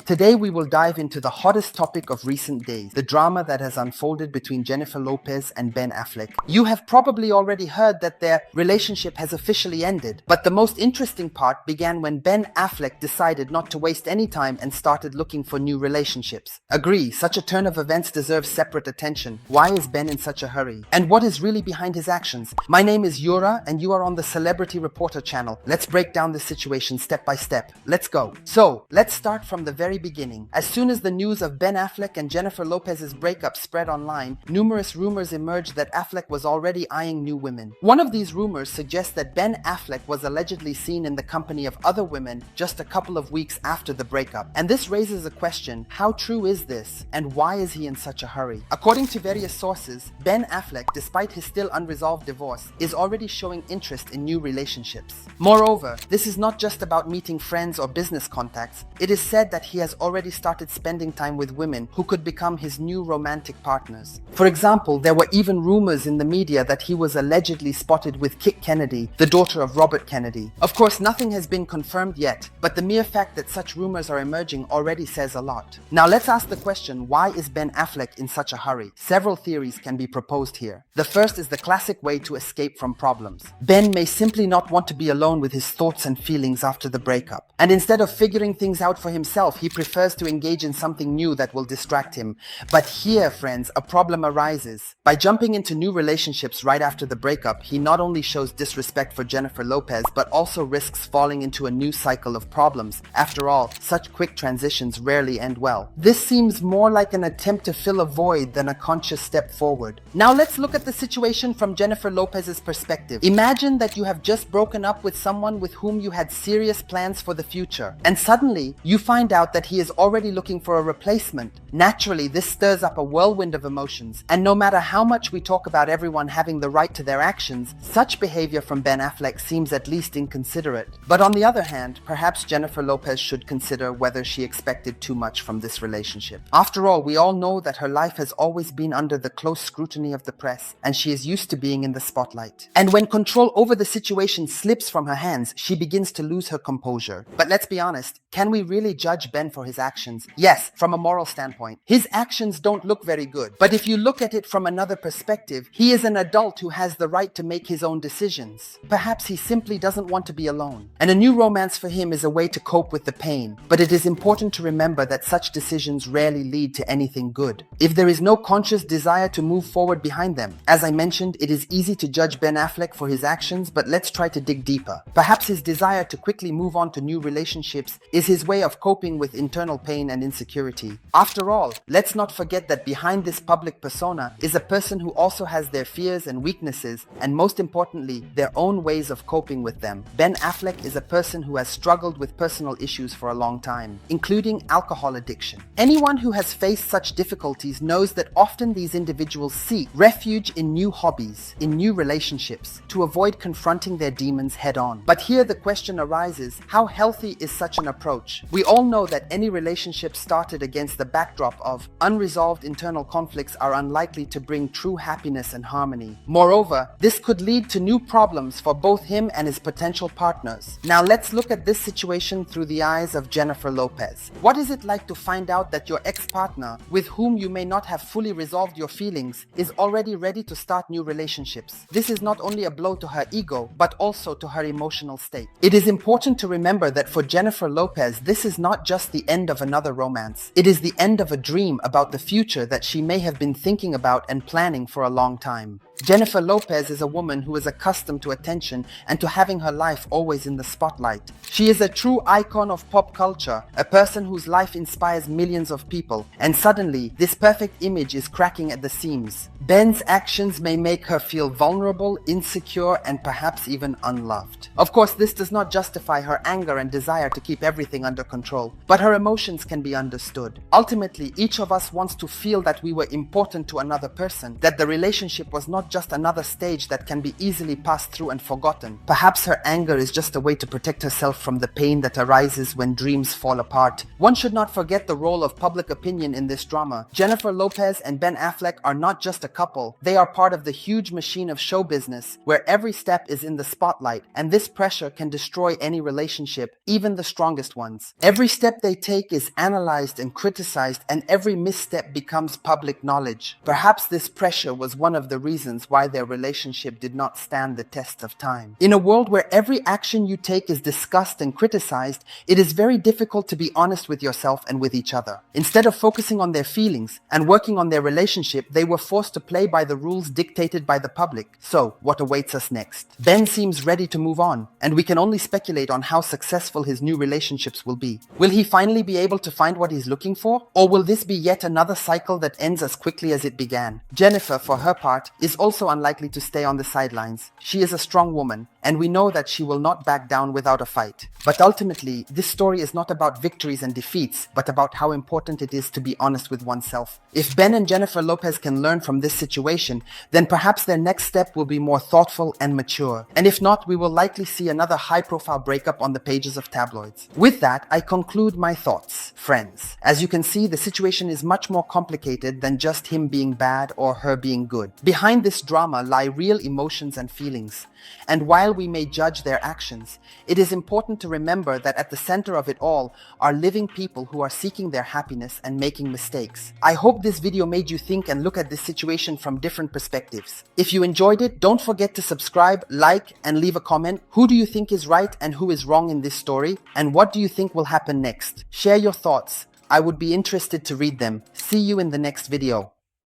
Today we will dive into the hottest topic of recent days, the drama that has unfolded between Jennifer Lopez and Ben Affleck. You have probably already heard that their relationship has officially ended, but the most interesting part began when Ben Affleck decided not to waste any time and started looking for new relationships. Agree, such a turn of events deserves separate attention. Why is Ben in such a hurry? And what is really behind his actions? My name is Yura and you are on the Celebrity Reporter channel. Let's break down this situation step by step. Let's go. So, let's start from the very beginning. As soon as the news of Ben Affleck and Jennifer Lopez's breakup spread online, numerous rumors emerged that Affleck was already eyeing new women. One of these rumors suggests that Ben Affleck was allegedly seen in the company of other women just a couple of weeks after the breakup. And this raises a question: how true is this? And why is he in such a hurry? According to various sources, Ben Affleck, despite his still unresolved divorce, is already showing interest in new relationships. Moreover, this is not just about meeting friends or business contacts. It is said that he has already started spending time with women who could become his new romantic partners. For example, there were even rumors in the media that he was allegedly spotted with Kit Kennedy, the daughter of Robert Kennedy. Of course, nothing has been confirmed yet, but the mere fact that such rumors are emerging already says a lot. Now let's ask the question, why is Ben Affleck in such a hurry? Several theories can be proposed here. The first is the classic way to escape from problems. Ben may simply not want to be alone with his thoughts and feelings after the breakup. And instead of figuring things out for himself, he prefers to engage in something new that will distract him. But here, friends, a problem arises. By jumping into new relationships right after the breakup, he not only shows disrespect for Jennifer Lopez, but also risks falling into a new cycle of problems. After all, such quick transitions rarely end well. This seems more like an attempt to fill a void than a conscious step forward. Now let's look at the situation from Jennifer Lopez's perspective. Imagine that you have just broken up with someone with whom you had serious plans for the future, and suddenly you find out that he is already looking for a replacement. Naturally, this stirs up a whirlwind of emotions, and no matter how much we talk about everyone having the right to their actions, such behavior from Ben Affleck seems at least inconsiderate. But on the other hand, perhaps Jennifer Lopez should consider whether she expected too much from this relationship. After all, we all know that her life has always been under the close scrutiny of the press, and she is used to being in the spotlight. And when control over the situation slips from her hands, she begins to lose her composure. But let's be honest, can we really judge Ben for his actions? Yes, from a moral standpoint. His actions don't look very good. But if you look at it from another perspective, he is an adult who has the right to make his own decisions. Perhaps he simply doesn't want to be alone. And a new romance for him is a way to cope with the pain. But it is important to remember that such decisions rarely lead to anything good, if there is no conscious desire to move forward behind them. As I mentioned, it is easy to judge Ben Affleck for his actions, but let's try to dig deeper. Perhaps his desire to quickly move on to new relationships is his way of coping with internal pain and insecurity. After all, let's not forget that behind this public persona is a person who also has their fears and weaknesses, and most importantly, their own ways of coping with them. Ben Affleck is a person who has struggled with personal issues for a long time, including alcohol addiction. Anyone who has faced such difficulties knows that often these individuals seek refuge in new hobbies, in new relationships, to avoid confronting their demons head on. But here the question arises, how healthy is such an approach? We all know that any relationship started against the backdrop of unresolved internal conflicts are unlikely to bring true happiness and harmony. Moreover, this could lead to new problems for both him and his potential partners. Now let's look at this situation through the eyes of Jennifer Lopez. What is it like to find out that your ex-partner, with whom you may not have fully resolved your feelings, is already ready to start new relationships? This is not only a blow to her ego, but also to her emotional state. It is important to remember that for Jennifer Lopez, this is not just the end of another romance. It is the end of a dream about the future that she may have been thinking about and planning for a long time. Jennifer Lopez is a woman who is accustomed to attention and to having her life always in the spotlight. She is a true icon of pop culture, a person whose life inspires millions of people, and suddenly, this perfect image is cracking at the seams. Ben's actions may make her feel vulnerable, insecure, and perhaps even unloved. Of course, this does not justify her anger and desire to keep everything under control, but her emotions can be understood. Ultimately, each of us wants to feel that we were important to another person, that the relationship was not not just another stage that can be easily passed through and forgotten. Perhaps her anger is just a way to protect herself from the pain that arises when dreams fall apart. One should not forget the role of public opinion in this drama. Jennifer Lopez and Ben Affleck are not just a couple, they are part of the huge machine of show business where every step is in the spotlight, and this pressure can destroy any relationship, even the strongest ones. Every step they take is analyzed and criticized, and every misstep becomes public knowledge. Perhaps this pressure was one of the reasons why their relationship did not stand the test of time. In a world where every action you take is discussed and criticized, it is very difficult to be honest with yourself and with each other. Instead of focusing on their feelings and working on their relationship, they were forced to play by the rules dictated by the public. So, what awaits us next? Ben seems ready to move on, and we can only speculate on how successful his new relationships will be. Will he finally be able to find what he's looking for? Or will this be yet another cycle that ends as quickly as it began? Jennifer, for her part, is also unlikely to stay on the sidelines. She is a strong woman, and we know that she will not back down without a fight. But ultimately, this story is not about victories and defeats, but about how important it is to be honest with oneself. If Ben and Jennifer Lopez can learn from this situation, then perhaps their next step will be more thoughtful and mature. And if not, we will likely see another high-profile breakup on the pages of tabloids. With that, I conclude my thoughts. Friends, as you can see, the situation is much more complicated than just him being bad or her being good. Behind this drama lie real emotions and feelings. And while we may judge their actions, it is important to remember that at the center of it all are living people who are seeking their happiness and making mistakes. I hope this video made you think and look at this situation from different perspectives. If you enjoyed it, don't forget to subscribe, like, and leave a comment. Who do you think is right and who is wrong in this story? And what do you think will happen next? Share your thoughts. I would be interested to read them. See you in the next video.